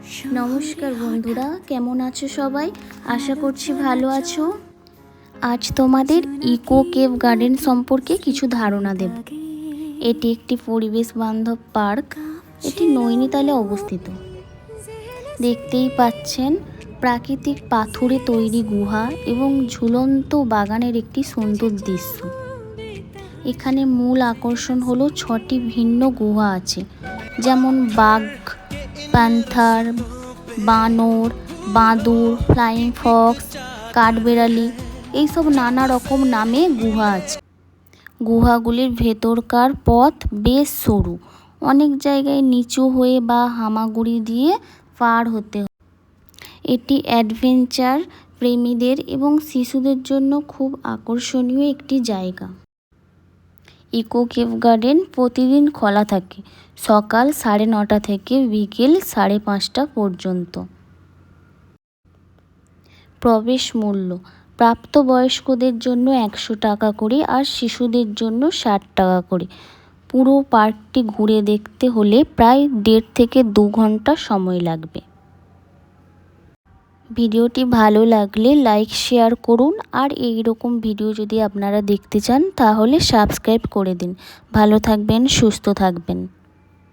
নমস্কার বন্ধুরা, কেমন আছো সবাই? আশা করছি ভালো আছো। আজ তোমাদের ইকো কেভ গার্ডেন সম্পর্কে কিছু ধারণা দেব। এটি একটি পরিবেশ বান্ধব পার্ক। এটি নৈনিতালে অবস্থিত। দেখতেই পাচ্ছেন প্রাকৃতিক পাথুরে তৈরি গুহা এবং ঝুলন্ত বাগানের একটি সুন্দর দৃশ্য। এখানে মূল আকর্ষণ হলো 6টি ভিন্ন গুহা আছে, যেমন বাঘ, প্যান্থার, বানর, বাঁদর, ফ্লাইং ফক্স, কাঠবেড়ালি, এইসব নানা রকম নামে গুহা আছে। গুহাগুলির ভেতরকার পথ বেশ সরু, অনেক জায়গায় নিচু হয়ে বা হামাগুড়ি দিয়ে পার হতে হয়। এটি অ্যাডভেঞ্চার প্রেমীদের এবং শিশুদের জন্য খুব আকর্ষণীয় একটি জায়গা। ইকো কেভ গার্ডেন প্রতিদিন খোলা থাকে, সকাল 9:30 থেকে বিকেল 5:30 পর্যন্ত। প্রবেশ মূল্য প্রাপ্তবয়স্কদের জন্য 100 টাকা করে আর শিশুদের জন্য 60 টাকা করে। পুরো পার্কটি ঘুরে দেখতে হলে প্রায় 1.5 থেকে 2 ঘন্টা সময় লাগবে। ভিডিওটি ভালো লাগলে লাইক শেয়ার করুন, আর এই রকম ভিডিও যদি আপনারা দেখতে চান তাহলে সাবস্ক্রাইব করে দিন। ভালো থাকবেন, সুস্থ থাকবেন।